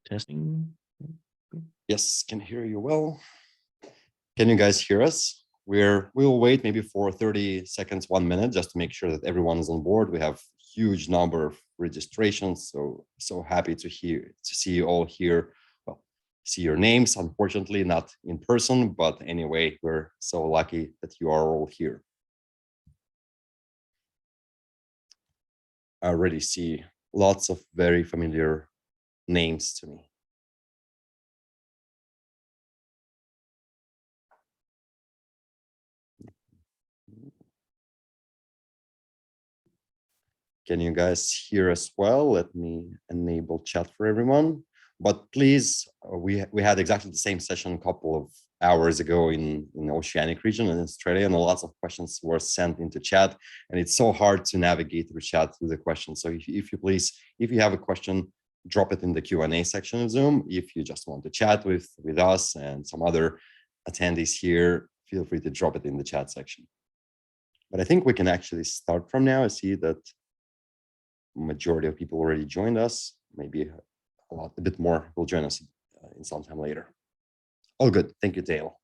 Testing. Yes, can hear you well. Can you guys hear us? We'll wait maybe for 30 seconds, 1 minute, just to make sure that everyone is on board. We have huge number of registrations, so happy to see you all here. Well, see your names, unfortunately not in person, but anyway, we're so lucky that you are all here. I already see lots of very familiar names to me. Can you guys hear us well? Let me enable chat for everyone. But please, we had exactly the same session a couple of hours ago in the Oceanic region in Australia, and lots of questions were sent into chat, and it's so hard to navigate through chat through the questions. So if you have a question, drop it in the Q&A section of Zoom. If you just want to chat with us and some other attendees here, feel free to drop it in the chat section. But I think we can actually start from now. I see that majority of people already joined us. Maybe a bit more will join us in some time later. All good. Thank you, Dale.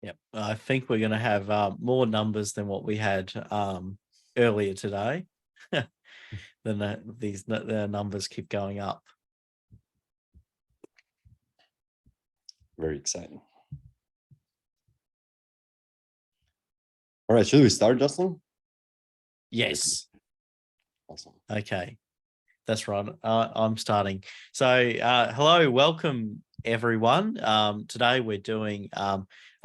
Yep, I think we're going to have more numbers than what we had earlier today. Then the numbers keep going up. Very exciting. All right, should we start, Justin? Yes. Awesome. Okay, that's right. I'm starting. So hello, welcome everyone. Today we're doing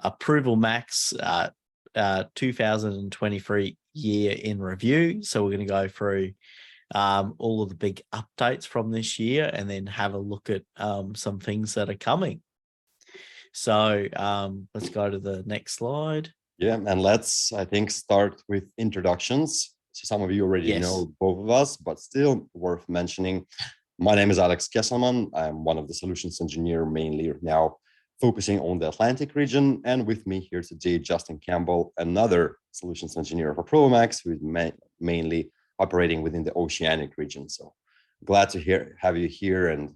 ApprovalMax 2023 year in review. So we're going to go through all of the big updates from this year and then have a look at some things that are coming. So let's go to the next slide. Yeah, and let's, I think, start with introductions. So some of you already know both of us, but still worth mentioning. My name is Alex Kesselman. I'm one of the solutions engineer, mainly now focusing on the Atlantic region. And with me here today, Justin Campbell, another solutions engineer of ApprovalMax, who is mainly operating within the Oceanic region. So glad to have you here, and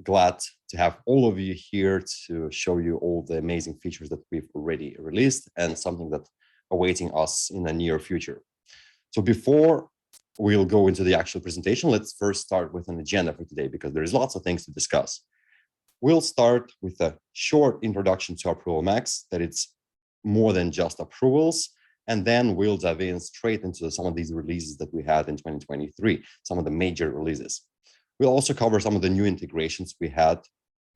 glad to have all of you here to show you all the amazing features that we've already released and something that's awaiting us in the near future. So before we'll go into the actual presentation, let's first start with an agenda for today, because there's lots of things to discuss. We'll start with a short introduction to ApprovalMax, that it's more than just approvals, and then we'll dive in straight into some of these releases that we had in 2023, some of the major releases. We'll also cover some of the new integrations we had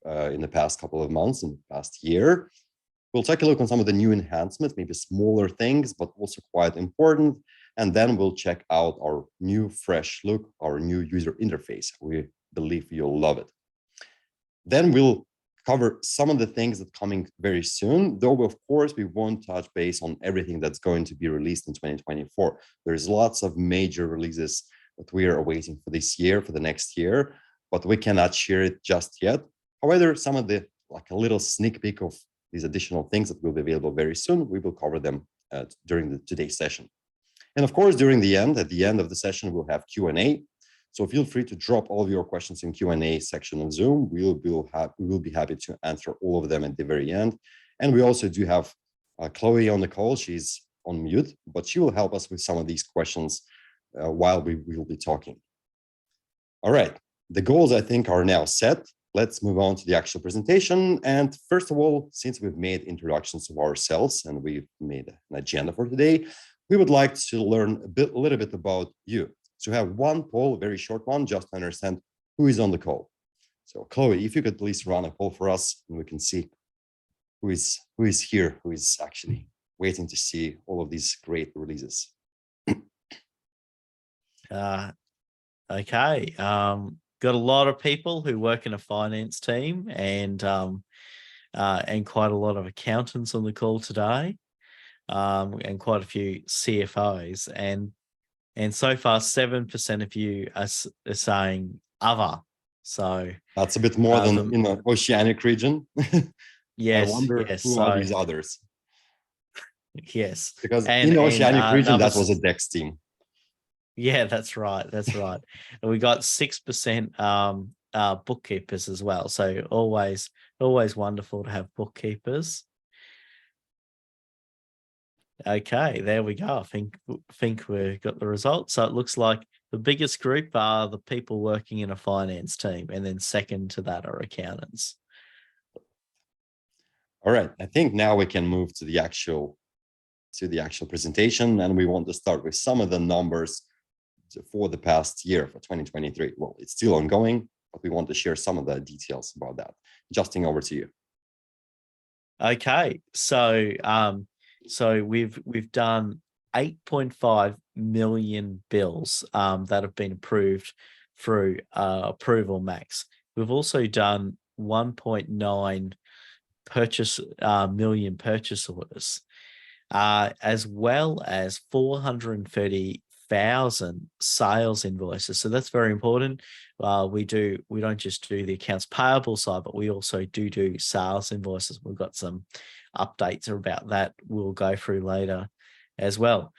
in the past couple of months, in the past year. We'll take a look on some of the new enhancements, maybe smaller things, but also quite important. And then we'll check out our new fresh look, our new user interface. We believe you'll love it. Then we'll cover some of the things that are coming very soon, though of course we won't touch base on everything that's going to be released in 2024. There's lots of major releases that we are awaiting for this year, for the next year, but we cannot share it just yet. However, some of the, like a little sneak peek of these additional things that will be available very soon, we will cover them during today's session. And of course, at the end of the session, we'll have Q&A. So feel free to drop all of your questions in Q&A section of Zoom. We will be happy to answer all of them at the very end. And we also do have Chloe on the call. She's on mute, but she will help us with some of these questions while we will be talking. All right, the goals I think are now set. Let's move on to the actual presentation. And first of all, since we've made introductions of ourselves and we've made an agenda for today, we would like to learn a little bit about you. So we have one poll, a very short one, just to understand who is on the call. So Chloe, if you could please run a poll for us, and we can see who is here, who is actually waiting to see all of these great releases. Okay. Got a lot of people who work in a finance team, and quite a lot of accountants on the call today, and quite a few CFOs, and so far 7% of you are saying other. So that's a bit more than in the Oceanic region. I Yes, wonder yes. who are So these others? yes, Because in Oceanic region, number that was a Dex team. yeah, that's right. That's right. And we got 6% bookkeepers as well. So always wonderful to have bookkeepers. Okay, there we go. I think we've got the results. So it looks like the biggest group are the people working in a finance team, and then second to that are accountants. All right, I think now we can move to the actual presentation, and we want to start with some of the numbers for the past year, for 2023. Well, it's still ongoing, but we want to share some of the details about that. Justin, over to you. Okay, so we've done 8.5 million bills that have been approved through ApprovalMax. We've also done 1.9 million purchase orders, as well as 430,000 sales invoices. So that's very important. We don't just do the accounts payable side, but we also do sales invoices. We've got some updates about that we'll go through later as well.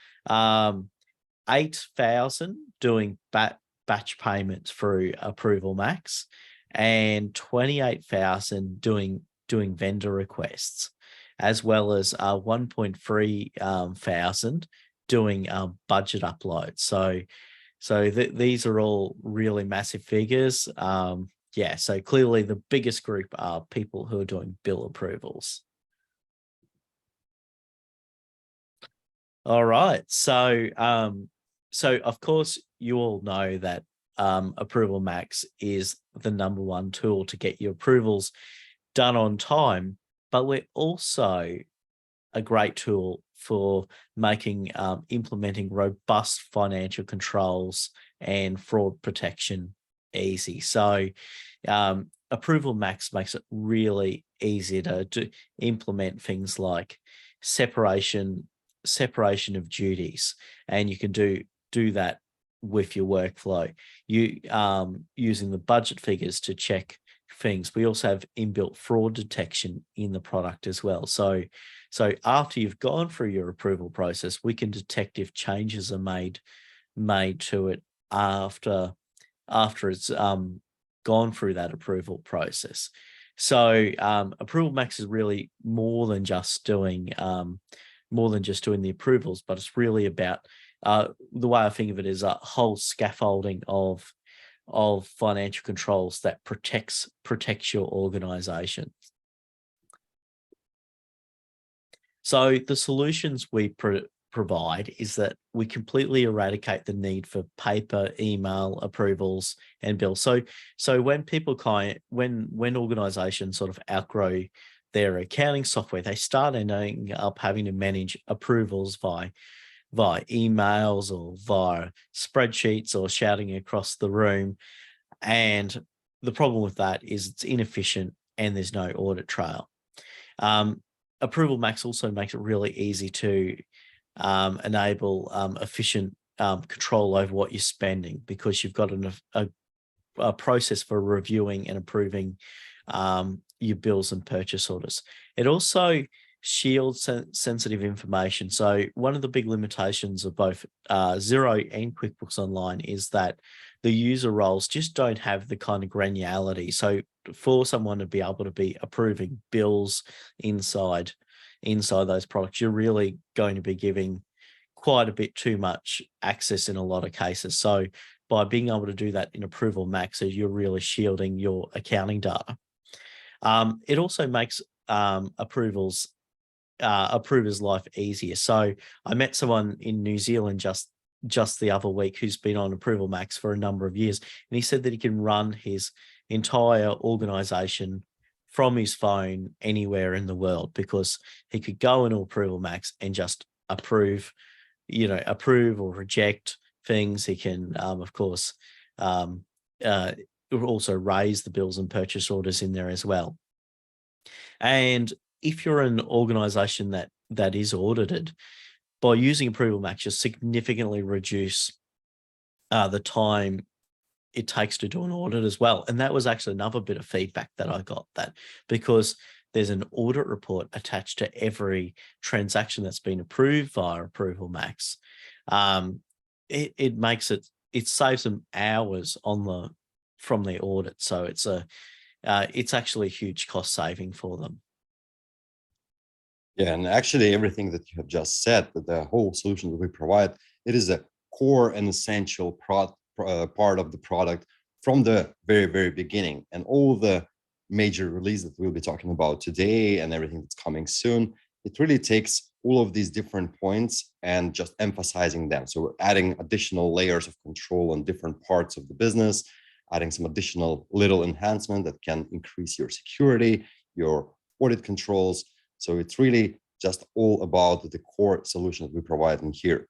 8,000 doing batch payments through ApprovalMax, and 28,000 doing vendor requests, as well as 1.3 thousand doing budget uploads. So these are all really massive figures. Yeah, so clearly the biggest group are people who are doing bill approvals. All right, so of course you all know that ApprovalMax is the #1 tool to get your approvals done on time, but we're also a great tool for making implementing robust financial controls and fraud protection easy. So ApprovalMax makes it really easy to implement things like separation of duties, and you can do that with your workflow. You using the budget figures to check things. We also have inbuilt fraud detection in the product as well. So after you've gone through your approval process, we can detect if changes are made to it after it's gone through that approval process. So ApprovalMax is really more than just doing the approvals, but it's really about the way I think of it is a whole scaffolding of financial controls that protects your organization. So the solutions we provide is that we completely eradicate the need for paper, email approvals, and bills. So when when organizations sort of outgrow their accounting software, they start ending up having to manage approvals via emails or via spreadsheets or shouting across the room. And the problem with that is it's inefficient and there's no audit trail. ApprovalMax also makes it really easy to enable efficient control over what you're spending, because you've got a process for reviewing and approving your bills and purchase orders. It also shields sensitive information. So one of the big limitations of both Xero and QuickBooks Online is that the user roles just don't have the kind of granularity. So for someone to be able to be approving bills inside those products, you're really going to be giving quite a bit too much access in a lot of cases. So by being able to do that in ApprovalMax, you're really shielding your accounting data. It also makes approvers' life easier. So I met someone in New Zealand just the other week who's been on ApprovalMax for a number of years, and he said that he can run his entire organization from his phone anywhere in the world, because he could go into ApprovalMax and just approve or reject things. He can, of course, also raise the bills and purchase orders in there as well. And if you're an organization that is audited, by using ApprovalMax, you significantly reduce the time it takes to do an audit as well. And that was actually another bit of feedback that I got, that because there's an audit report attached to every transaction that's been approved via ApprovalMax. It makes it saves them hours from the audit. So it's actually a huge cost saving for them. Yeah, and actually everything that you have just said, that the whole solution that we provide, it is a core and essential part of the product from the very, very beginning. And all the major release that we'll be talking about today and everything that's coming soon, it really takes all of these different points and just emphasizing them. So we're adding additional layers of control on different parts of the business, adding some additional little enhancement that can increase your security, your audit controls. So it's really just all about the core solution that we provide in here.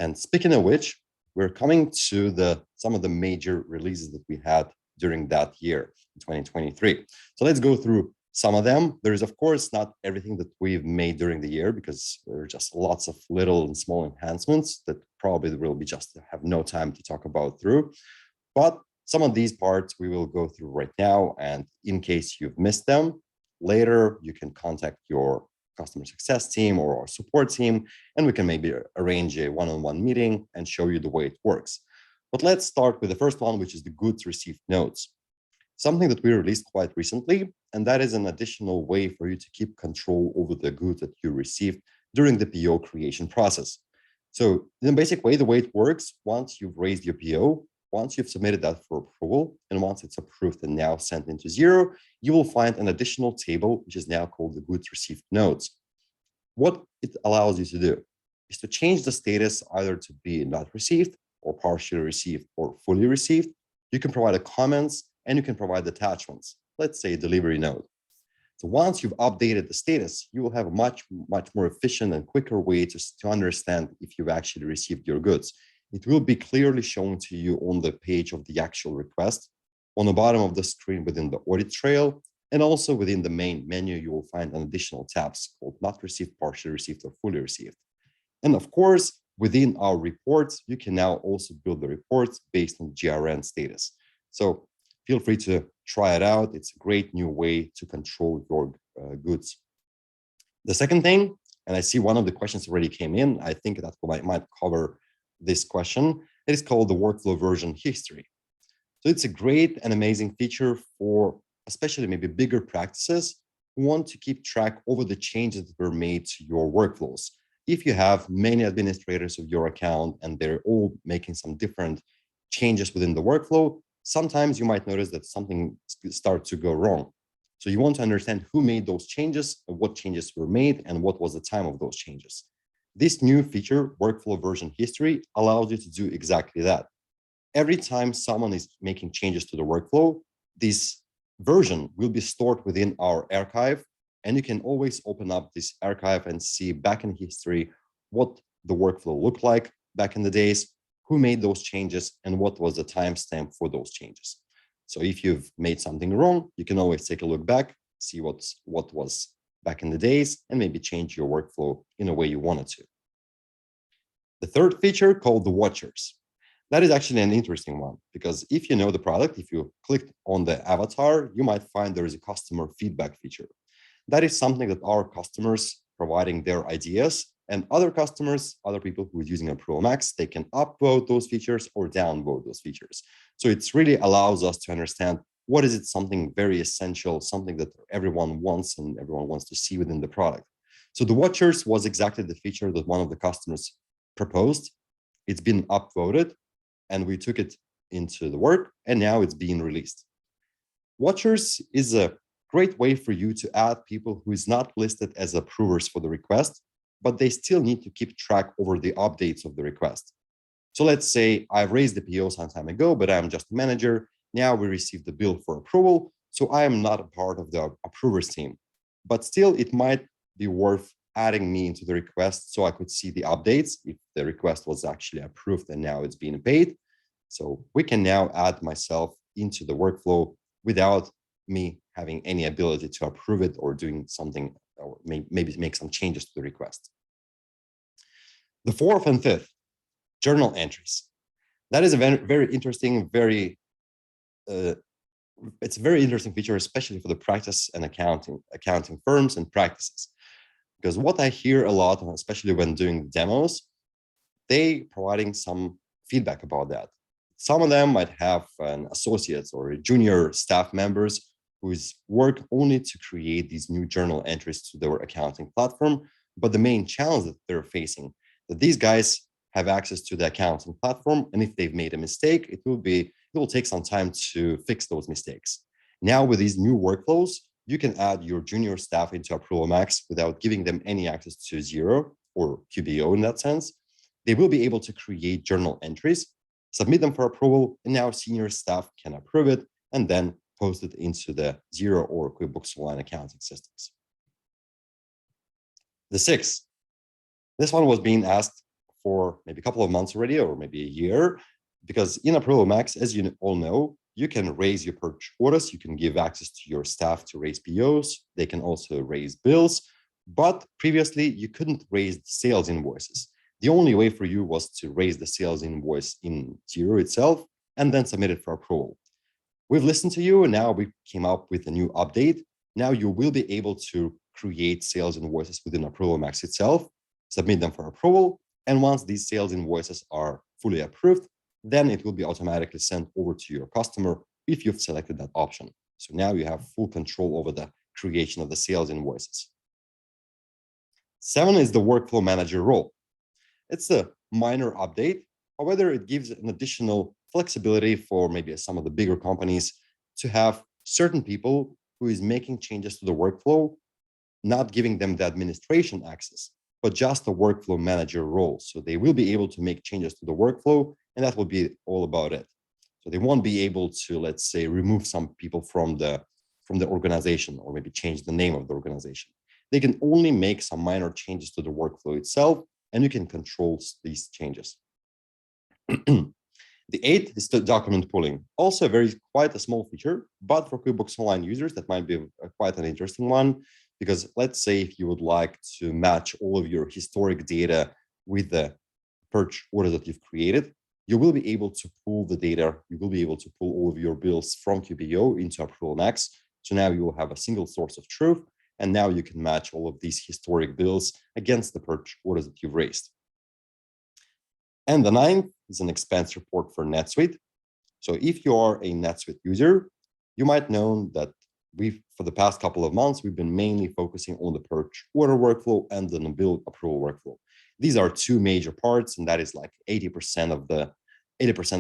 And speaking of which, we're coming to some of the major releases that we had during that year, 2023. So let's go through some of them. There is, of course, not everything that we've made during the year, because there are just lots of little and small enhancements that probably will be just have no time to talk about through. But some of these parts we will go through right now. And in case you've missed them, later you can contact your customer success team or our support team, and we can maybe arrange a one-on-one meeting and show you the way it works. But let's start with the first one, which is the goods received notes. Something that we released quite recently, and that is an additional way for you to keep control over the goods that you received during the PO creation process. So in a basic way, the way it works, once you've raised your PO, once you've submitted that for approval, and once it's approved and now sent into Xero, you will find an additional table, which is now called the goods received notes. What it allows you to do is to change the status either to be not received or partially received or fully received. You can provide a comments and you can provide attachments, let's say a delivery note. So once you've updated the status, you will have a much more efficient and quicker way to understand if you've actually received your goods. It will be clearly shown to you on the page of the actual request, on the bottom of the screen within the audit trail, and also within the main menu, you will find an additional tabs called not received, partially received, or fully received. And of course, within our reports, you can now also build the reports based on GRN status. So feel free to try it out. It's a great new way to control your goods. The second thing, and I see one of the questions already came in, I think that might cover this question. It is called the workflow version history. So it's a great and amazing feature for especially maybe bigger practices who want to keep track over the changes that were made to your workflows. If you have many administrators of your account and they're all making some different changes within the workflow, sometimes you might notice that something starts to go wrong. So you want to understand who made those changes, what changes were made, and what was the time of those changes. This new feature, workflow version history, allows you to do exactly that. Every time someone is making changes to the workflow, this version will be stored within our archive, and you can always open up this archive and see back in history what the workflow looked like back in the days, who made those changes, and what was the timestamp for those changes. So if you've made something wrong, you can always take a look back, see what was back in the days, and maybe change your workflow in a way you wanted to. The third feature, called the watchers. That is actually an interesting one, because if you know the product, if you click on the avatar, you might find there is a customer feedback feature. That is something that our customers providing their ideas, and other customers, other people who are using ApprovalMax, they can upvote those features or downvote those features. So it really allows us to understand what is it something very essential, something that everyone wants and everyone wants to see within the product. So the watchers was exactly the feature that one of the customers proposed. It's been upvoted and we took it into the work, and now it's being released. Watchers is a great way for you to add people who is not listed as approvers for the request, but they still need to keep track over the updates of the request. So let's say I've raised the PO some time ago, but I'm just a manager. Now we received the bill for approval. So I am not a part of the approvers team, but still it might be worth adding me into the request so I could see the updates if the request was actually approved and now it's being paid. So we can now add myself into the workflow without me having any ability to approve it or doing something, or maybe make some changes to the request. The fourth and fifth, journal entries. That is a very, very interesting, very it's a very interesting feature, especially for the practice and accounting firms and practices. Because what I hear a lot, especially when doing demos, they providing some feedback about that. Some of them might have an associate or a junior staff members whose work only to create these new journal entries to their accounting platform. But the main challenge that they're facing, that these guys have access to the accounting platform, and if they've made a mistake, it will take some time to fix those mistakes. Now with these new workflows, you can add your junior staff into ApprovalMax without giving them any access to Xero or QBO in that sense. They will be able to create journal entries, submit them for approval, and now senior staff can approve it and then post it into the Xero or QuickBooks Online accounting systems. The sixth, this one was being asked for maybe a couple of months already, or maybe a year, because in ApprovalMax, as you all know, you can raise your purchase orders, you can give access to your staff to raise POs, they can also raise bills, but previously you couldn't raise sales invoices. The only way for you was to raise the sales invoice in Xero itself and then submit it for approval. We've listened to you, and now we came up with a new update. Now you will be able to create sales invoices within ApprovalMax itself, submit them for approval, and once these sales invoices are fully approved, then it will be automatically sent over to your customer if you've selected that option. So now you have full control over the creation of the sales invoices. 7 is the workflow manager role. It's a minor update. However, it gives an additional flexibility for maybe some of the bigger companies to have certain people who is making changes to the workflow, not giving them the administration access, but just a workflow manager role. So they will be able to make changes to the workflow, and that will be all about it. So they won't be able to, let's say, remove some people from the organization or maybe change the name of the organization. They can only make some minor changes to the workflow itself, and you can control these changes. The 8 is the document pulling. Also quite a small feature, but for QuickBooks Online users, that might be quite an interesting one, because let's say if you would like to match all of your historic data with the purchase order that you've created, you will be able to pull the data. You will be able to pull all of your bills from QBO into ApprovalMax. So now you will have a single source of truth, and now you can match all of these historic bills against the purchase orders that you've raised. And the 9th is an expense report for NetSuite. So if you are a NetSuite user, you might know that for the past couple of months, we've been mainly focusing on the purchase order workflow and the bill approval workflow. These are two major parts, and that is like 80%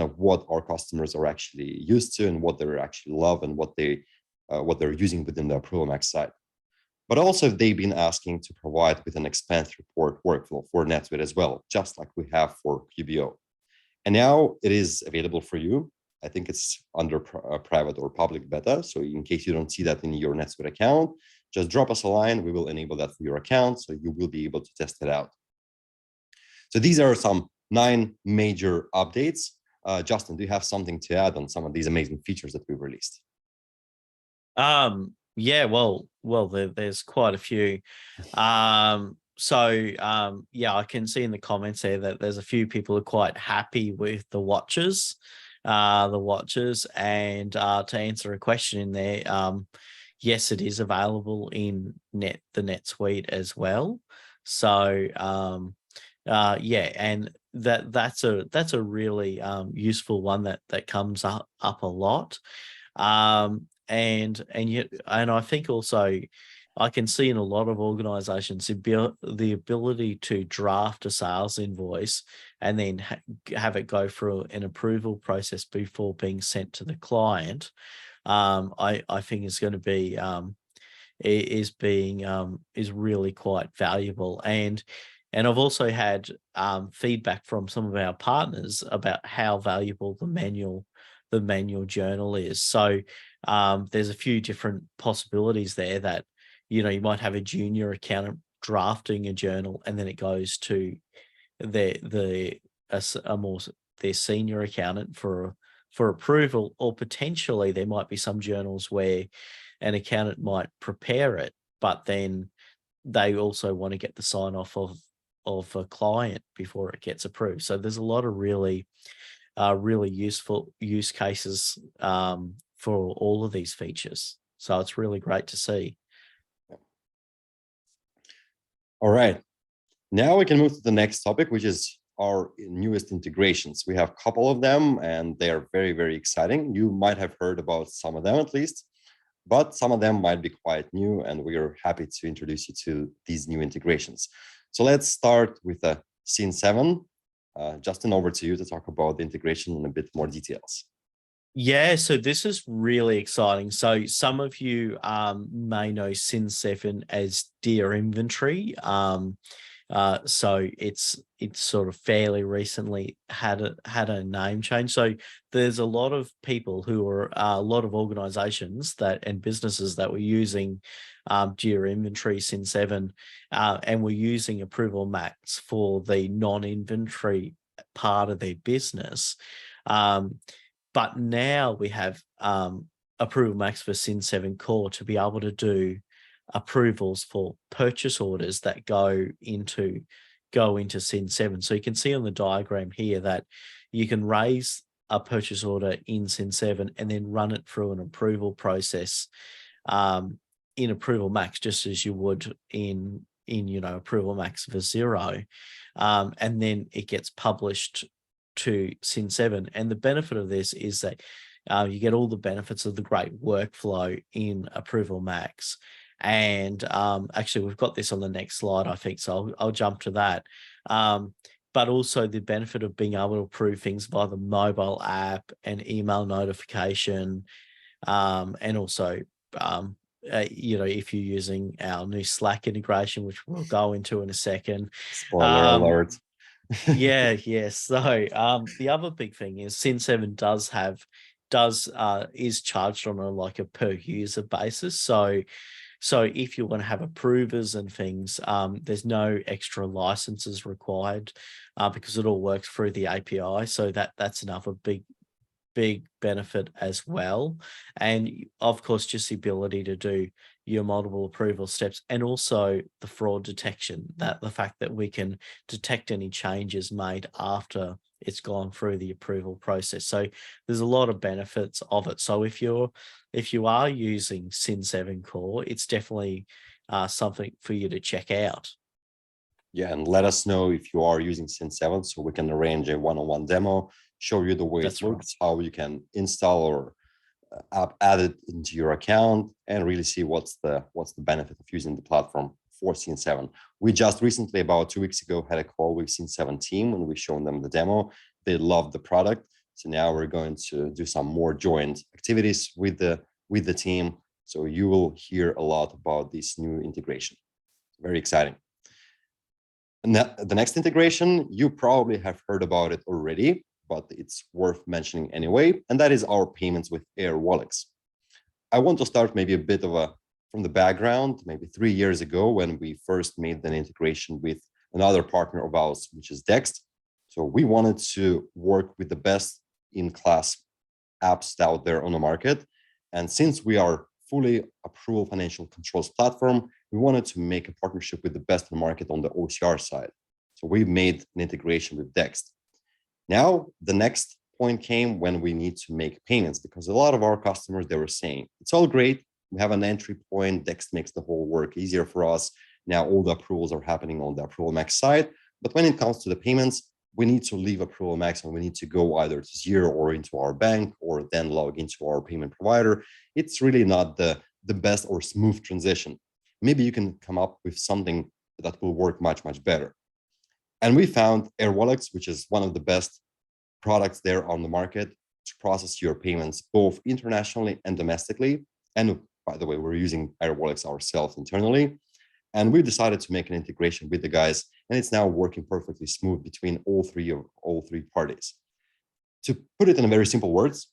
of what our customers are actually used to and what they actually love and what they're using within the ApprovalMax side. But also they've been asking to provide with an expense report workflow for NetSuite as well, just like we have for QBO. And now it is available for you. I think it's under private or public beta. So in case you don't see that in your NetSuite account, just drop us a line. We will enable that for your account, so you will be able to test it out. So these are some 9 major updates. Justin, do you have something to add on some of these amazing features that we've released? Yeah, well, there's quite a few. Yeah, I can see in the comments there that there's a few people who are quite happy with the watches, and to answer a question in there, yes, it is available in the NetSuite as well. So yeah, and that's a really useful one that comes up a lot. And I think also I can see in a lot of organizations the ability to draft a sales invoice and then have it go through an approval process before being sent to the client. I think is going to be is really quite valuable. And I've also had feedback from some of our partners about how valuable the manual journal is. So there's a few different possibilities there that, you might have a junior accountant drafting a journal and then it goes to their senior accountant for approval, or potentially there might be some journals where an accountant might prepare it, but then they also want to get the sign off of a client before it gets approved. So there's a lot of really useful use cases for all of these features. So it's really great to see. All right. Now we can move to the next topic, which is our newest integrations. We have a couple of them, and they are very, very exciting. You might have heard about some of them at least, but some of them might be quite new, and we are happy to introduce you to these new integrations. So let's start with a Scene 7. Justin, over to you to talk about the integration in a bit more details. Yeah, so this is really exciting. So some of you may know Scene 7 as Dear Inventory. So it's sort of fairly recently had a name change. So there's a lot of people who are a lot of organizations and businesses that were using Dear Inventory Scene 7 and were using ApprovalMax for the non-inventory part of their business. But now we have ApprovalMax for Scene 7 Core to be able to do approvals for purchase orders that go into Scene 7. So you can see on the diagram here that you can raise a purchase order in Scene 7 and then run it through an approval process in ApprovalMax, just as you would in ApprovalMax for Xero, and then it gets published to Scene 7. And the benefit of this is that you get all the benefits of the great workflow in ApprovalMax. And actually, we've got this on the next slide, I think, so I'll jump to that. But also the benefit of being able to approve things via the mobile app and email notification, and also, if you're using our new Slack integration, which we'll go into in a second. Spoiler alert. Yeah. So the other big thing is Scene 7 is charged on a per user basis. So if you want to have approvers and things, there's no extra licenses required because it all works through the API. So that's another big benefit as well. And of course, just the ability to do your multiple approval steps, and also the fraud detection, that the fact that we can detect any changes made after it's gone through the approval process. So there's a lot of benefits of it. So if you are using Scene 7 Core, it's definitely something for you to check out. Yeah, and let us know if you are using Scene 7 so we can arrange a one-on-one demo, show you the way it works, how you can install or add it into your account, and really see what's the benefit of using the platform for Scene 7. We just recently, about 2 weeks ago, had a call with Scene 7 team when we showed them the demo. They loved the product. So now we're going to do some more joint activities with the team. So you will hear a lot about this new integration. Very exciting. And the next integration, you probably have heard about it already, but it's worth mentioning anyway, and that is our payments with AirWallex. I want to start maybe a bit from the background, maybe 3 years ago when we first made an integration with another partner of ours, which is Dext. So we wanted to work with the best in-class apps out there on the market. And since we are fully approval financial controls platform, we wanted to make a partnership with the best in the market on the OCR side. So we made an integration with Dext. Now, the next point came when we need to make payments, because a lot of our customers, they were saying, it's all great. We have an entry point. Dext makes the whole work easier for us. Now all the approvals are happening on the ApprovalMax side. But when it comes to the payments, we need to leave ApprovalMax and we need to go either to Xero or into our bank or then log into our payment provider. It's really not the best or smooth transition. Maybe you can come up with something that will work much, much better. And we found AirWallex, which is one of the best products there on the market to process your payments both internationally and domestically. And by the way, we're using AirWallex ourselves internally. And we decided to make an integration with the guys, and it's now working perfectly smooth between all three parties. To put it in very simple words,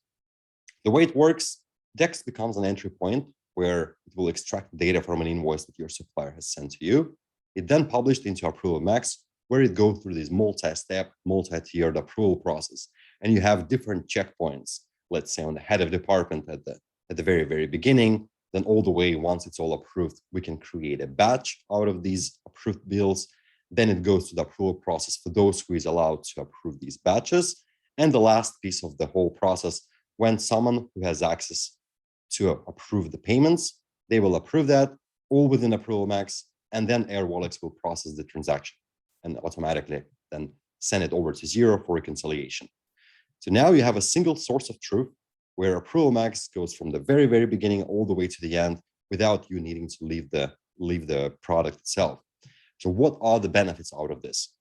the way it works, Dext becomes an entry point where it will extract data from an invoice that your supplier has sent to you. It then published into ApprovalMax, where it goes through this multi-step, multi-tiered approval process. And you have different checkpoints, let's say on the head of department at the very, very beginning. Then all the way, once it's all approved, we can create a batch out of these approved bills. Then it goes to the approval process for those who is allowed to approve these batches. And the last piece of the whole process, when someone who has access to approve the payments. They will approve that all within ApprovalMax, and then AirWallex will process the transaction and automatically then send it over to Xero for reconciliation. So now you have a single source of truth where ApprovalMax goes from the very, very beginning all the way to the end without you needing to leave the product itself. So what are the benefits out of this?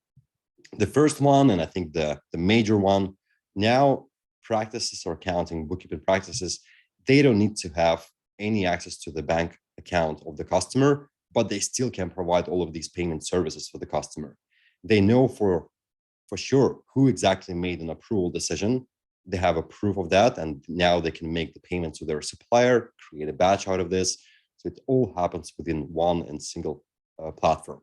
The first one, and I think the major one, now practices or accounting, bookkeeping practices, they don't need to have any access to the bank account of the customer, but they still can provide all of these payment services for the customer. They know for sure who exactly made an approval decision. They have a proof of that, and now they can make the payment to their supplier, create a batch out of this. So it all happens within one and single platform.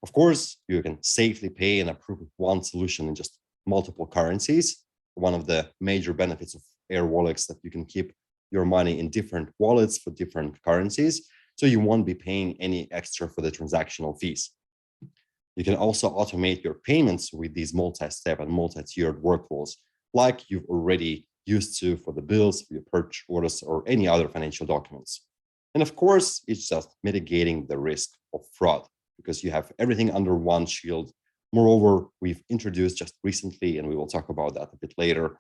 Of course, you can safely pay and approve with one solution in just multiple currencies. One of the major benefits of AirWallex that you can keep your money in different wallets for different currencies, so you won't be paying any extra for the transactional fees. You can also automate your payments with these multi-step and multi-tiered workflows, like you've already used to for the bills, for your purchase orders, or any other financial documents. And of course, it's just mitigating the risk of fraud because you have everything under one shield. Moreover, we've introduced just recently, and we will talk about that a bit later,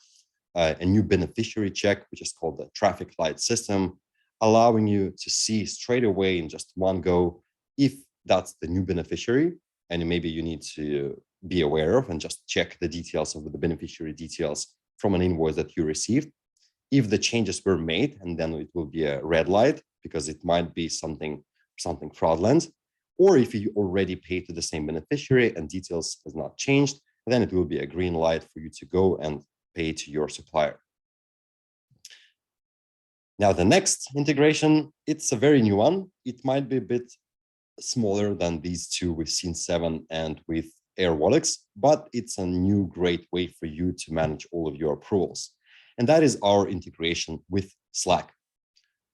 a new beneficiary check, which is called the traffic light system, allowing you to see straight away in just one go if that's the new beneficiary, and maybe you need to be aware of and just check the details of the beneficiary details from an invoice that you received. If the changes were made, and then it will be a red light because it might be something fraudulent, or if you already paid to the same beneficiary and details has not changed, then it will be a green light for you to go and pay to your supplier. Now, the next integration, it's a very new one. It might be a bit smaller than these two with Scene7 and with AirWallex, but it's a new great way for you to manage all of your approvals. And that is our integration with Slack.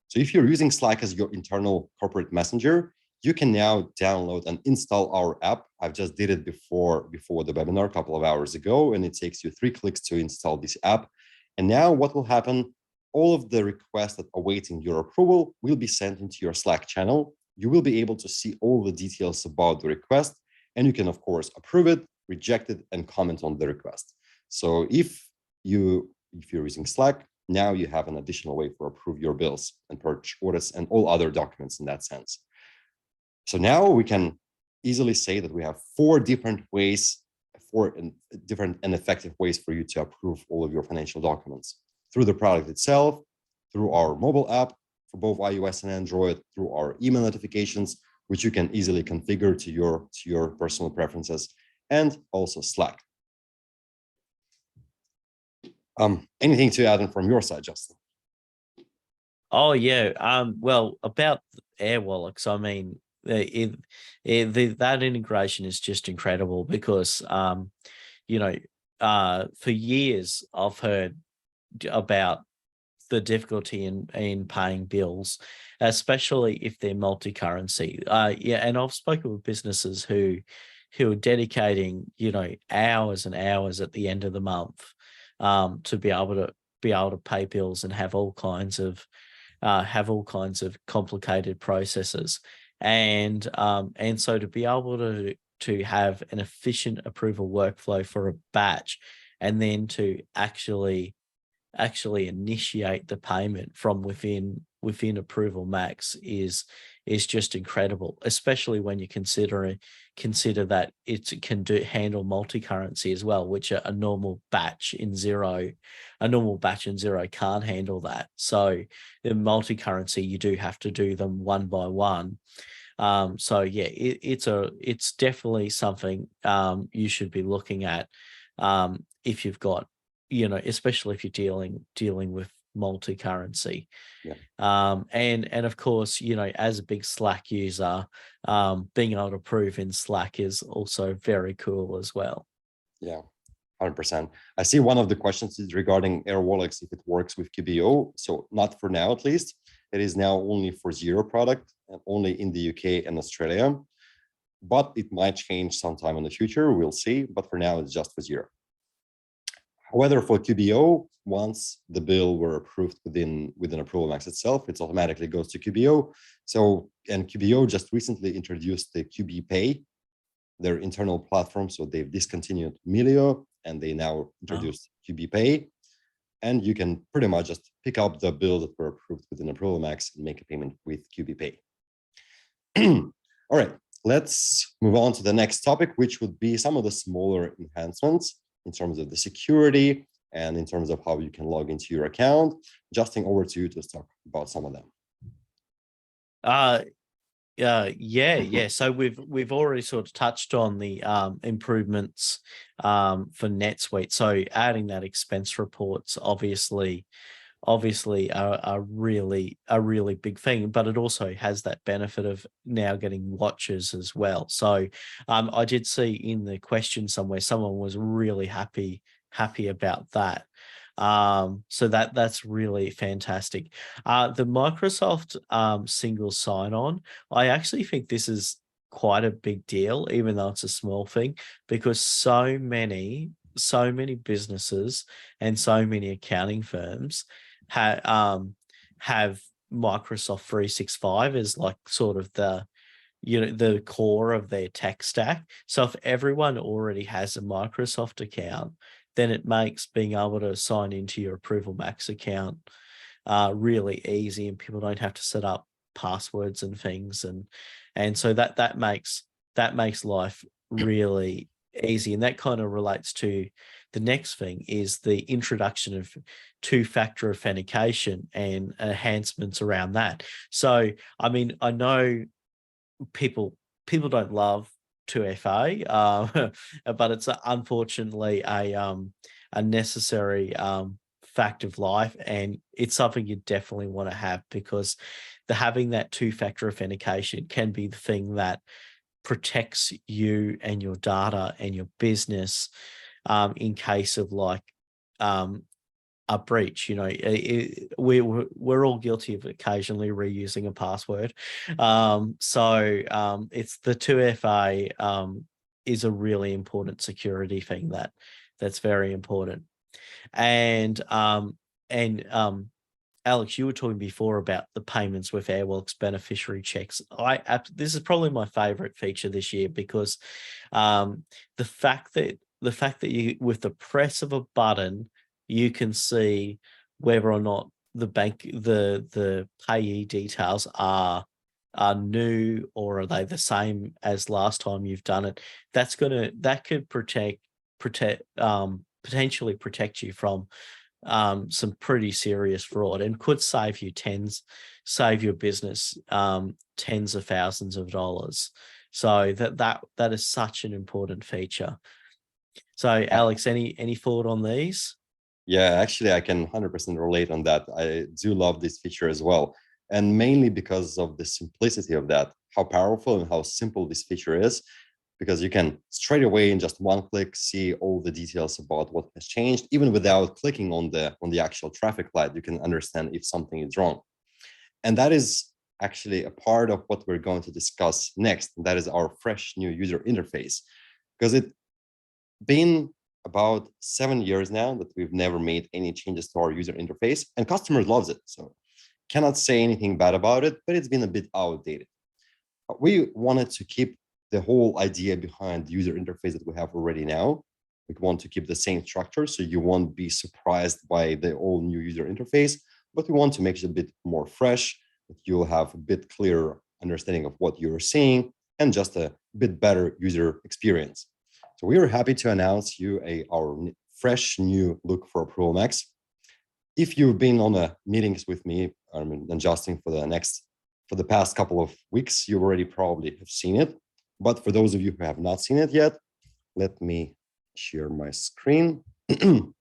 So if you're using Slack as your internal corporate messenger, you can now download and install our app. I've just did it before the webinar a couple of hours ago, and it takes you 3 clicks to install this app. And now what will happen? All of the requests that are awaiting your approval will be sent into your Slack channel. You will be able to see all the details about the request, and you can, of course, approve it, reject it, and comment on the request. So if you're using Slack, now you have an additional way for approve your bills and purchase orders and all other documents in that sense. So now we can easily say that we have 4 different ways, 4 different and effective ways for you to approve all of your financial documents through the product itself, through our mobile app for both iOS and Android, through our email notifications, which you can easily configure to your personal preferences, and also Slack. Anything to add in from your side, Justin? Oh yeah. Well, about AirWallex, I mean, that integration is just incredible because for years I've heard about the difficulty in paying bills, especially if they're multi-currency. And I've spoken with businesses who are dedicating hours and hours at the end of the month to be able to pay bills and have all kinds of complicated processes. And so to be able to have an efficient approval workflow for a batch, and then to actually initiate the payment from within ApprovalMax is just incredible, especially when you consider that it can handle multi-currency as well, which a normal batch in Xero can't handle that. So in multi-currency, you do have to do them one by one. So yeah, it's definitely something you should be looking at if you've got, especially if you're dealing with multi-currency. Yeah. And of course, as a big Slack user, being able to approve in Slack is also very cool as well. Yeah, 100%. I see one of the questions is regarding AirWallex, if it works with QBO. So not for now, at least. It is now only for Xero product and only in the UK and Australia, but it might change sometime in the future. We'll see. But for now, it's just for Xero. However, for QBO, once the bill were approved within ApprovalMax itself, it automatically goes to QBO. So, and QBO just recently introduced the QB Pay, their internal platform. So they've discontinued Melio and they now introduced QB Pay. And you can pretty much just pick up the bill that were approved within ApprovalMax and make a payment with QB Pay. All right, let's move on to the next topic, which would be some of the smaller enhancements in terms of the security and in terms of how you can log into your account. Justin, over to you to talk about some of them. Yeah. So we've already sort of touched on the improvements for NetSuite. So adding that expense reports obviously a really big thing, but it also has that benefit of now getting watches as well. So I did see in the question somewhere someone was really happy about that. So that's really fantastic. The Microsoft single sign-on, I actually think this is quite a big deal, even though it's a small thing, because so many businesses and so many accounting firms have Microsoft 365 as like sort of the core of their tech stack. So if everyone already has a Microsoft account, then it makes being able to sign into your ApprovalMax account really easy, and people don't have to set up passwords and things, and so that makes life really easy. And that kind of relates to the next thing, is the introduction of two-factor authentication and enhancements around that. So I mean, I know people don't love 2FA, but it's unfortunately a necessary fact of life, and it's something you definitely want to have, because having that two-factor authentication can be the thing that protects you and your data and your business in case of like a breach. We're all guilty of occasionally reusing a password. So it's the 2FA is a really important security thing that's very important. And Alex, you were talking before about the payments with Airwalks beneficiary checks. This is probably my favorite feature this year, because the fact that you, with the press of a button, you can see whether or not the payee details are new, or are they the same as last time you've done it. That could potentially protect you from some pretty serious fraud, and could save your business tens of thousands of dollars. So that is such an important feature. So Alex, any thought on these? Yeah, actually, I can 100% relate on that. I do love this feature as well. And mainly because of the simplicity of that, how powerful and how simple this feature is, because you can straight away in just one click see all the details about what has changed. Even without clicking on the actual traffic light, you can understand if something is wrong. And that is actually a part of what we're going to discuss next. And that is our fresh new user interface, because it's been about 7 years now that we've never made any changes to our user interface, and customers loves it. So cannot say anything bad about it, but it's been a bit outdated. We wanted to keep the whole idea behind the user interface that we have already now. We want to keep the same structure, so you won't be surprised by the all new user interface, but we want to make it a bit more fresh, that you'll have a bit clearer understanding of what you're seeing and just a bit better user experience. So we are happy to announce you our fresh new look for ApprovalMax. If you've been on meetings with me and Justin for the past couple of weeks, you already probably have seen it. But for those of you who have not seen it yet, let me share my screen. So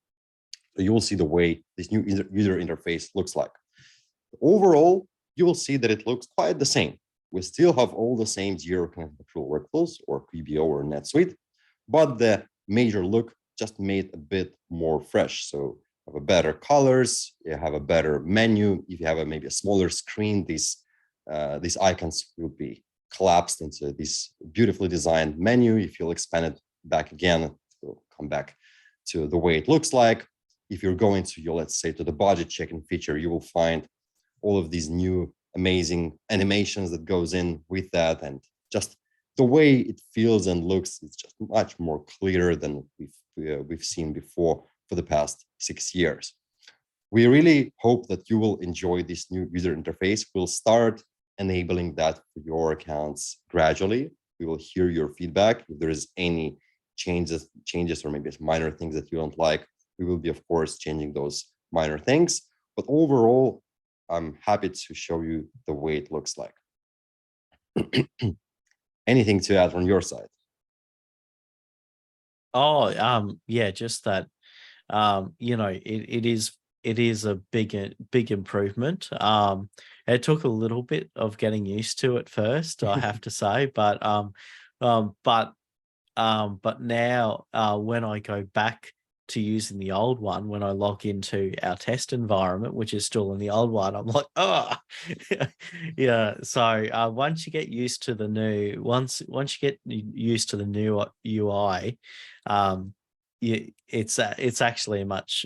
you will see the way this new user interface looks like. Overall, you will see that it looks quite the same. We still have all the same zero connected approval workflows, or QBO or NetSuite, but the major look just made a bit more fresh. So you have a better colors, you have a better menu. If you have maybe a smaller screen, these icons will be collapsed into this beautifully designed menu. If you'll expand it back again, it will come back to the way it looks like. If you're going to your, let's say, to the budget checking feature, you will find all of these new amazing animations that goes in with that, and just the way it feels and looks, it's just much more clear than we've seen before for the past 6 years. We really hope that you will enjoy this new user interface. We'll start enabling that for your accounts gradually. We will hear your feedback. If there is any changes or maybe minor things that you don't like, we will be, of course, changing those minor things. But overall, I'm happy to show you the way it looks like. Anything to add on your side? Oh, yeah, just that, it is a big improvement. It took a little bit of getting used to at first, I have to say, but now, when I go back to using the old one, when I log into our test environment, which is still in the old one, I'm like, oh, yeah. So once you get used to the new, once you get used to the new UI, it's actually much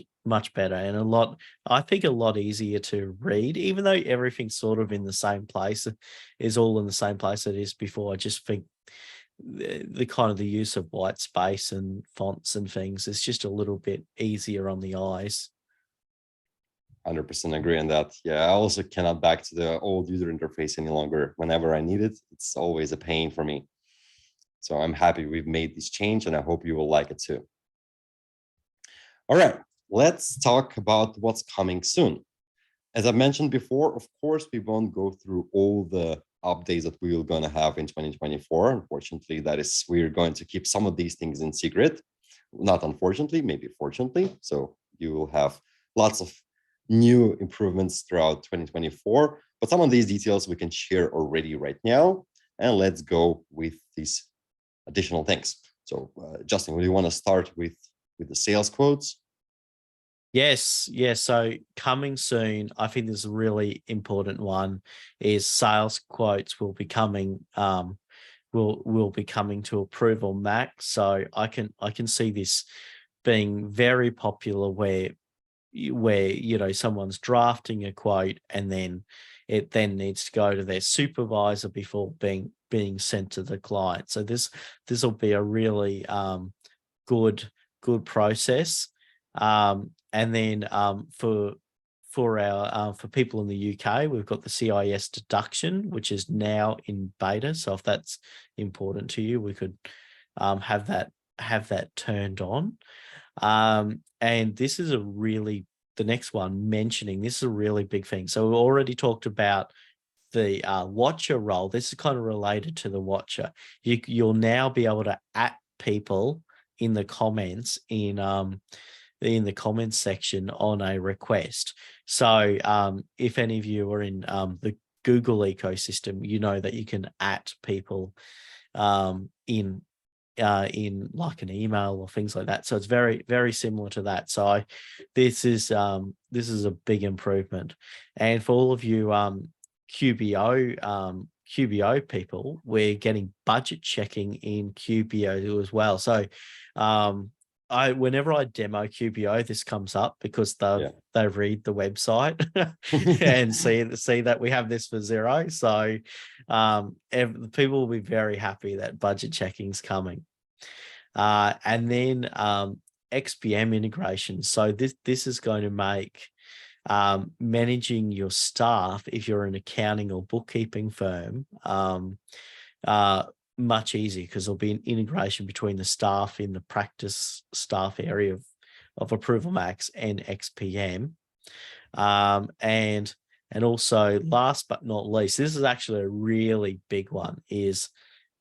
better and I think a lot easier to read, even though everything's sort of in the same place, is all in the same place it is before. I just think the kind of the use of white space and fonts and things is just a little bit easier on the eyes. 100% agree on that. Yeah, I also cannot back to the old user interface any longer. Whenever I need it, it's always a pain for me. So I'm happy we've made this change, and I hope you will like it too. All right, let's talk about what's coming soon. As I mentioned before, of course, we won't go through all the updates that we are going to have in 2024. Unfortunately, we're going to keep some of these things in secret. Not unfortunately, maybe fortunately. So you will have lots of new improvements throughout 2024. But some of these details we can share already right now. And let's go with these additional things. So Justin, do you want to start with the sales quotes? Yes. So coming soon, I think this is a really important one, is sales quotes will be coming will be coming to ApprovalMax. So I can see this being very popular where someone's drafting a quote and then it then needs to go to their supervisor before being sent to the client. So this will be a really good process. And then for our for people in the UK, we've got the CIS deduction, which is now in beta. So if that's important to you, we could have that turned on. And this is the next one mentioning, this is a really big thing. So we already talked about the watcher role. This is kind of related to the watcher. You'll now be able to @ people in the comments in the comments section on a request. So if any of you are in the Google ecosystem, you know that you can @ people in like an email or things like that. So it's very, very similar to that. So this is a big improvement. And for all of you QBO people, we're getting budget checking in QBO as well. So whenever I demo QBO, this comes up because they read the website and see that we have this for zero. So people will be very happy that budget checking's coming. And then XPM integration. So this is going to make managing your staff, if you're an accounting or bookkeeping firm, much easier, because there'll be an integration between the staff in the practice staff area of ApprovalMax and XPM. And also, last but not least, this is actually a really big one, is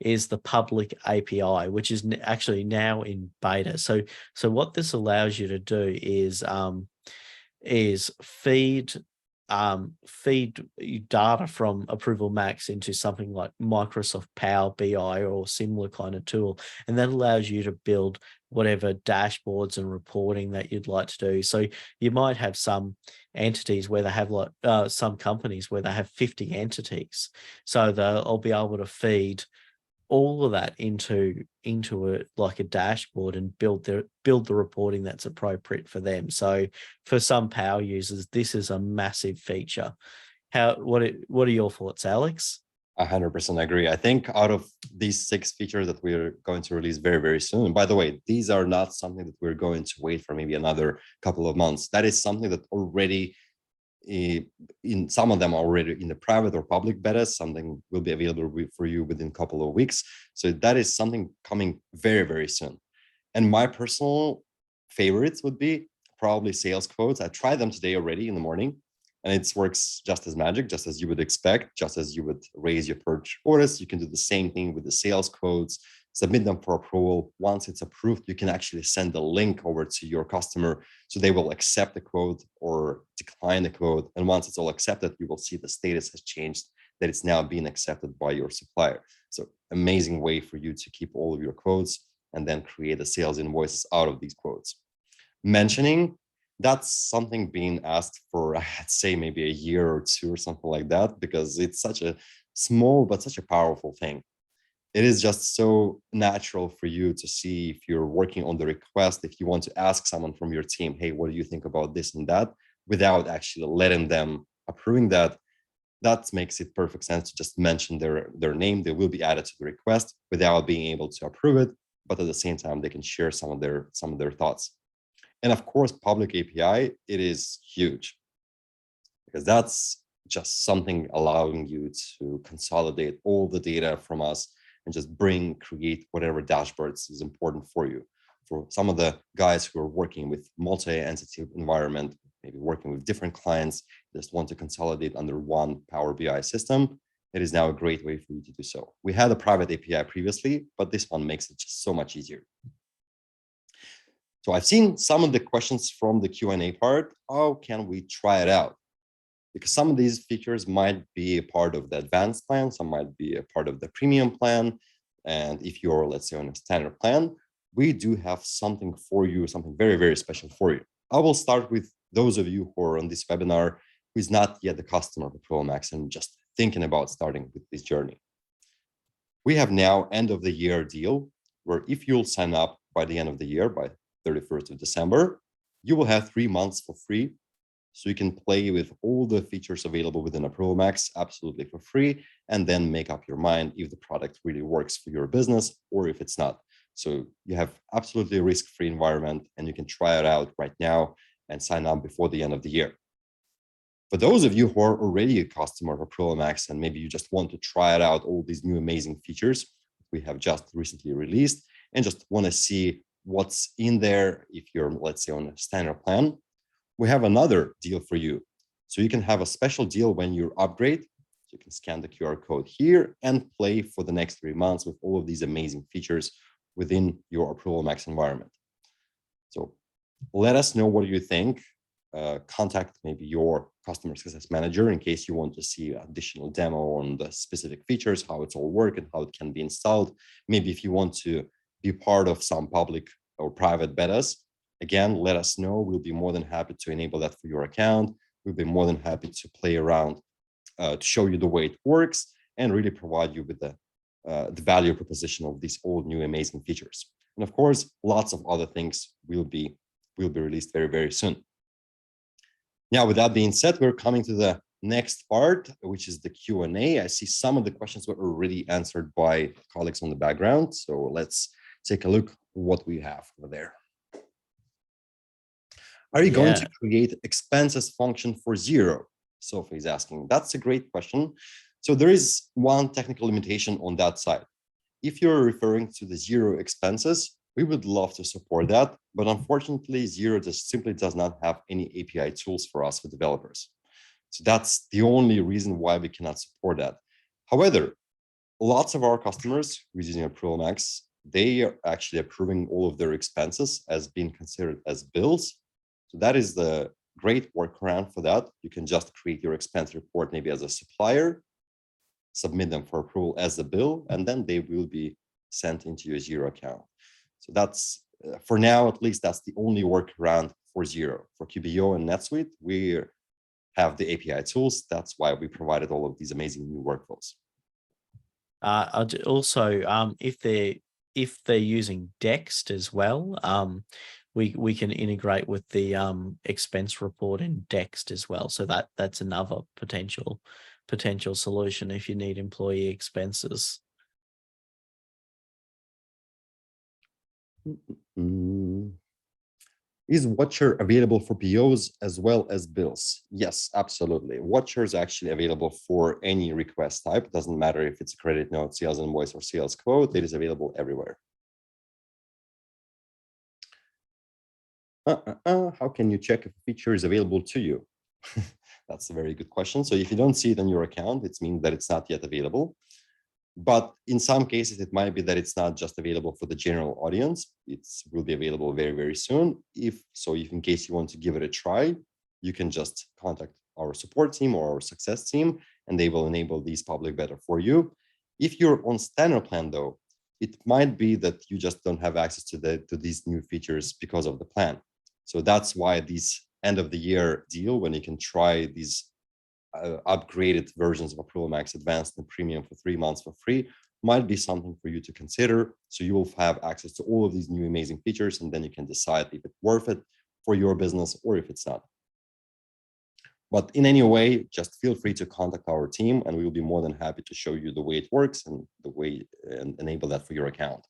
the public API, which is actually now in beta. So what this allows you to do is feed data from ApprovalMax into something like Microsoft Power BI or similar kind of tool, and that allows you to build whatever dashboards and reporting that you'd like to do. So you might have some entities where they have some companies where they have 50 entities. So they'll be able to feed all of that into a like a dashboard and build the reporting that's appropriate for them. So for some power users, this is a massive feature. What are your thoughts, Alex? 100% agree. I think out of these 6 features that we're going to release very, very soon, by the way, these are not something that we're going to wait for maybe another couple of months. That is something that already in some of them already in the private or public betas, something will be available for you within a couple of weeks. So that is something coming very, very soon. And my personal favorites would be probably sales quotes. I tried them today already in the morning, and it works just as magic, just as you would expect, just as you would raise your purchase orders. You can do the same thing with the sales quotes, submit them for approval. Once it's approved, you can actually send the link over to your customer, so they will accept the quote or decline the quote. And once it's all accepted, you will see the status has changed, that it's now being accepted by your supplier. So amazing way for you to keep all of your quotes and then create the sales invoices out of these quotes. Mentioning, that's something being asked for, I'd say maybe a year or 2 or something like that, because it's such a small but such a powerful thing. It is just so natural for you to see if you're working on the request, if you want to ask someone from your team, hey, what do you think about this and that, without actually letting them approving that. That makes it perfect sense to just mention their name. They will be added to the request without being able to approve it, but at the same time, they can share some of their thoughts. And of course, public API, it is huge, because that's just something allowing you to consolidate all the data from us and just create whatever dashboards is important for you. For some of the guys who are working with multi-entity environment, maybe working with different clients, just want to consolidate under one Power BI system, it is now a great way for you to do so. We had a private API previously, but this one makes it just so much easier. So I've seen some of the questions from the Q&A part. How can we try it out? Because some of these features might be a part of the advanced plan, some might be a part of the premium plan. And if you're, let's say, on a standard plan, we do have something for you, something very, very special for you. I will start with those of you who are on this webinar who is not yet the customer of ApprovalMax and just thinking about starting with this journey. We have now end of the year deal, where if you'll sign up by the end of the year, by 31st of December, you will have 3 months for free. So you can play with all the features available within ApprovalMax absolutely for free, and then make up your mind if the product really works for your business or if it's not. So you have absolutely a risk-free environment, and you can try it out right now and sign up before the end of the year. For those of you who are already a customer of ApprovalMax and maybe you just want to try it out, all these new amazing features we have just recently released, and just want to see what's in there if you're, let's say, on a standard plan, we have another deal for you. So you can have a special deal when you upgrade. So you can scan the QR code here and play for the next 3 months with all of these amazing features within your ApprovalMax environment. So let us know what you think. Contact maybe your customer success manager in case you want to see an additional demo on the specific features, how it's all work and how it can be installed. Maybe if you want to be part of some public or private betas, again, let us know. We'll be more than happy to enable that for your account. We'll be more than happy to play around to show you the way it works and really provide you with the value proposition of these all new amazing features. And of course, lots of other things will be released very, very soon. Now, with that being said, we're coming to the next part, which is the Q&A. I see some of the questions were already answered by colleagues on the background. So let's take a look what we have over there. Are you going to create expenses function for Zero? Sophie is asking. That's a great question. So there is one technical limitation on that side. If you're referring to the Zero expenses, we would love to support that, but unfortunately, Zero just simply does not have any API tools for us for developers. So that's the only reason why we cannot support that. However, lots of our customers who are using ApprovalMax, they are actually approving all of their expenses as being considered as bills. So that is the great workaround for that. You can just create your expense report maybe as a supplier, submit them for approval as a bill, and then they will be sent into your Zero account. So that's, for now, at least, that's the only workaround for Zero. For QBO and NetSuite, we have the API tools. That's why we provided all of these amazing new workflows. Also, if they're using Dext as well, we can integrate with the expense report in Dext as well. So that's another potential solution if you need employee expenses. Is Watcher available for POs as well as bills? Yes, absolutely. Watcher is actually available for any request type. It doesn't matter if it's a credit note, sales invoice, or sales quote. It is available everywhere. How can you check if a feature is available to you? That's a very good question. So if you don't see it on your account, it means that it's not yet available. But in some cases, it might be that it's not just available for the general audience. It will be available very, very soon. If in case you want to give it a try, you can just contact our support team or our success team, and they will enable these public beta for you. If you're on standard plan, though, it might be that you just don't have access to these new features because of the plan. So that's why this end of the year deal, when you can try these upgraded versions of ApprovalMax Advanced and Premium for 3 months for free, might be something for you to consider. So you will have access to all of these new amazing features, and then you can decide if it's worth it for your business or if it's not. But in any way, just feel free to contact our team, and we will be more than happy to show you the way it works and the way and enable that for your account.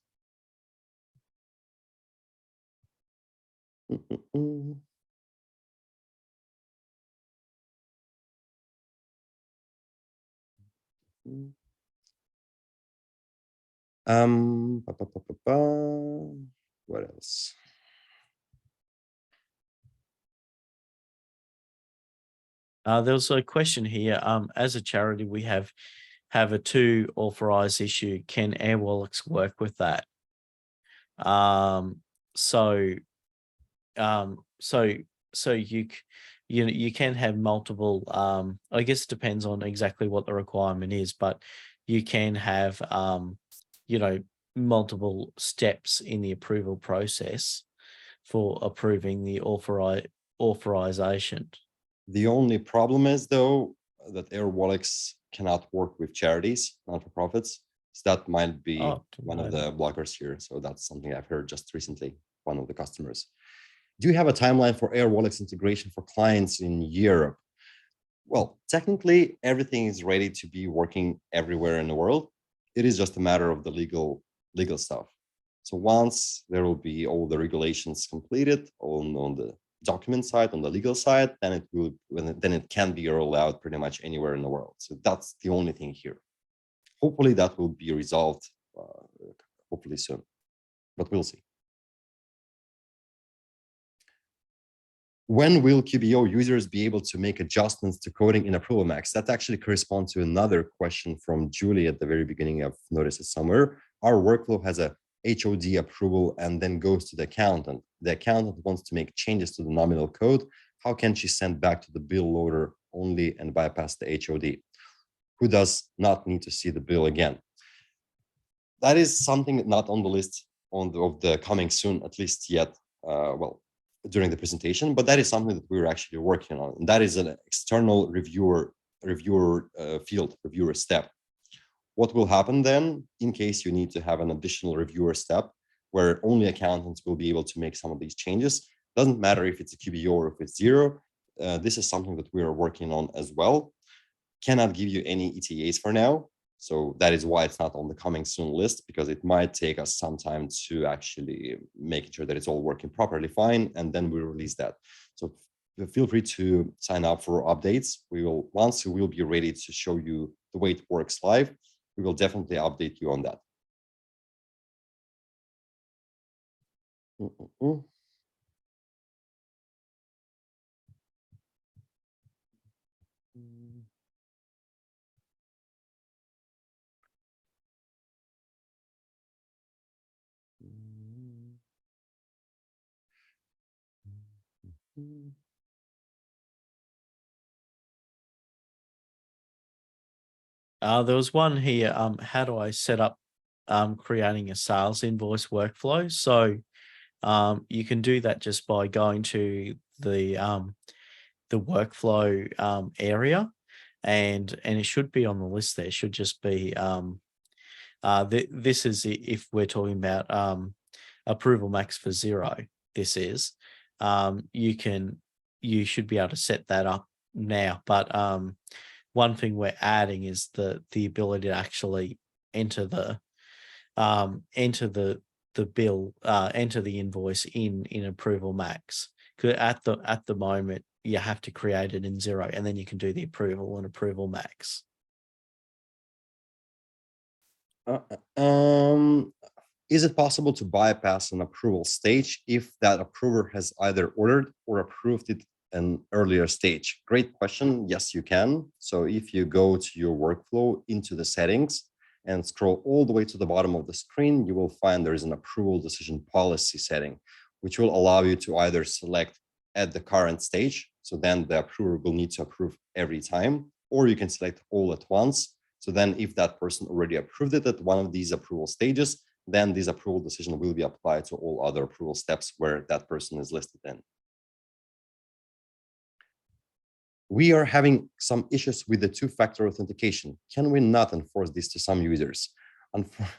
What else? There was a question here. As a charity, we have a to authorize issue. Can AirWallex work with that? So you can have multiple. I guess it depends on exactly what the requirement is, but you can have multiple steps in the approval process for approving the authorization. The only problem is, though, that AirWallex cannot work with charities, not-for-profits. So that might be one of the blockers here. So that's something I've heard just recently, one of the customers. Do you have a timeline for AirWallex integration for clients in Europe? Well, technically, everything is ready to be working everywhere in the world. It is just a matter of the legal stuff. So once there will be all the regulations completed on the document side, on the legal side, then it can be rolled out pretty much anywhere in the world. So that's the only thing here. Hopefully that will be resolved hopefully soon, but we'll see. When will QBO users be able to make adjustments to coding in ApprovalMax? That actually corresponds to another question from Julie at the very beginning. I've noticed it somewhere. Our workflow has a HOD approval and then goes to the accountant. The accountant wants to make changes to the nominal code. How can she send back to the bill loader only and bypass the HOD? Who does not need to see the bill again? That is something not on the list of the coming soon, at least yet. During the presentation, but that is something that we're actually working on. And that is an external reviewer step. What will happen then, in case you need to have an additional reviewer step, where only accountants will be able to make some of these changes? Doesn't matter if it's a QBO or if it's zero. This is something that we are working on as well. Cannot give you any ETAs for now. So that is why it's not on the coming soon list, because it might take us some time to actually make sure that it's all working properly fine, and then we'll release that. So feel free to sign up for updates. Once we will be ready to show you the way it works live, we will definitely update you on that. There was one here. How do I set up creating a sales invoice workflow? So you can do that just by going to the workflow area, and it should be on the list there. It should just be This is if we're talking about ApprovalMax for 0. This is you should be able to set that up now. But one thing we're adding is the ability to actually enter the bill, enter the invoice in ApprovalMax. Because at the moment you have to create it in 0, and then you can do the approval in ApprovalMax. Is it possible to bypass an approval stage if that approver has either ordered or approved it an earlier stage? Great question. Yes, you can. So if you go to your workflow into the settings and scroll all the way to the bottom of the screen, you will find there is an approval decision policy setting, which will allow you to either select at the current stage. So then the approver will need to approve every time, or you can select all at once. So then if that person already approved it at one of these approval stages, then this approval decision will be applied to all other approval steps where that person is listed in. We are having some issues with the two-factor authentication. Can we not enforce this to some users?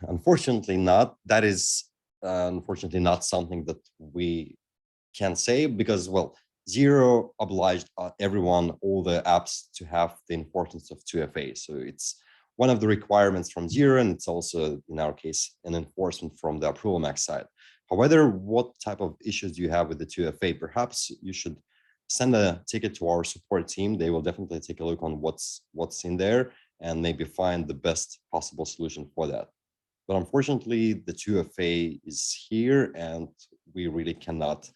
Unfortunately not. That is unfortunately not something that we can say because, well, 0 obliged everyone, all the apps to have the importance of 2FA. So it's one of the requirements from 0, and it's also, in our case, an enforcement from the ApprovalMax side. However, what type of issues do you have with the 2FA? Perhaps you should send a ticket to our support team. They will definitely take a look on what's in there and maybe find the best possible solution for that. But unfortunately, the 2FA is here, and we really cannot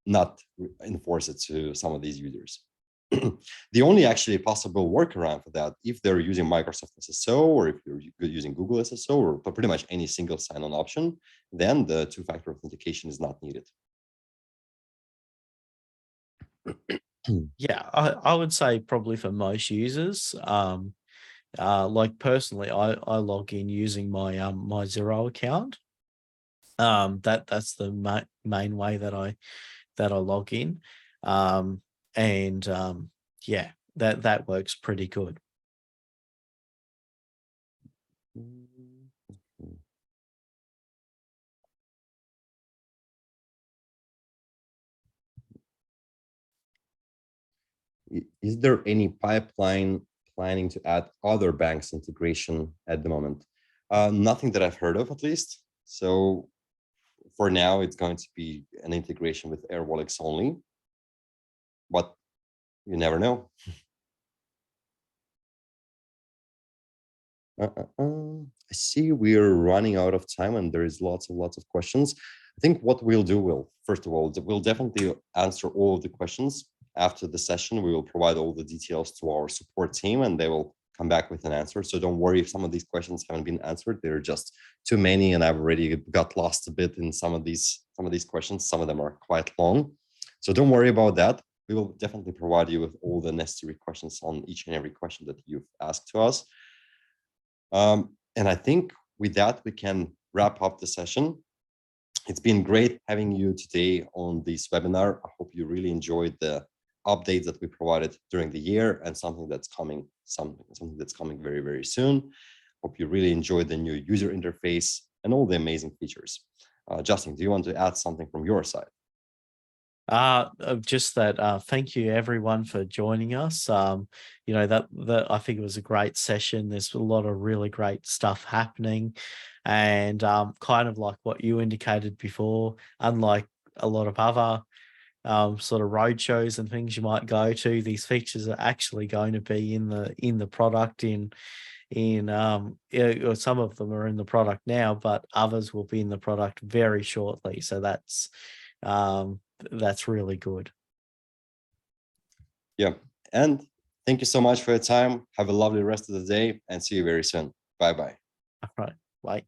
not enforce it to some of these users. The only actually possible workaround for that, if they're using Microsoft SSO or if you're using Google SSO or pretty much any single sign-on option, then the two-factor authentication is not needed. Yeah, I would say probably for most users. Like personally, I log in using my my 0 account. That's the main way that I log in. Yeah, that works pretty good. Is there any pipeline planning to add other banks integration at the moment? Nothing that I've heard of, at least. So for now, it's going to be an integration with Airwallex only, but you never know. I see we're running out of time and there is lots of questions. I think what we'll do, first of all, we'll definitely answer all of the questions. After the session, we will provide all the details to our support team and they will come back with an answer. So don't worry if some of these questions haven't been answered. There are just too many and I've already got lost a bit in some of these questions. Some of them are quite long. So don't worry about that. We will definitely provide you with all the necessary questions on each and every question that you've asked to us. And I think with that, we can wrap up the session. It's been great having you today on this webinar. I hope you really enjoyed the updates that we provided during the year and something that's coming very, very soon. Hope you really enjoyed the new user interface and all the amazing features. Justin, do you want to add something from your side? Just that thank you everyone for joining us. You know, that I think it was a great session. There's a lot of really great stuff happening, and kind of like what you indicated before, unlike a lot of other sort of road shows and things you might go to, these features are actually going to be in the product or some of them are in the product now, but others will be in the product very shortly. So that's really good. Yeah, and thank you so much for your time. Have a lovely rest of the day and see you very soon. Bye-bye. All right, bye.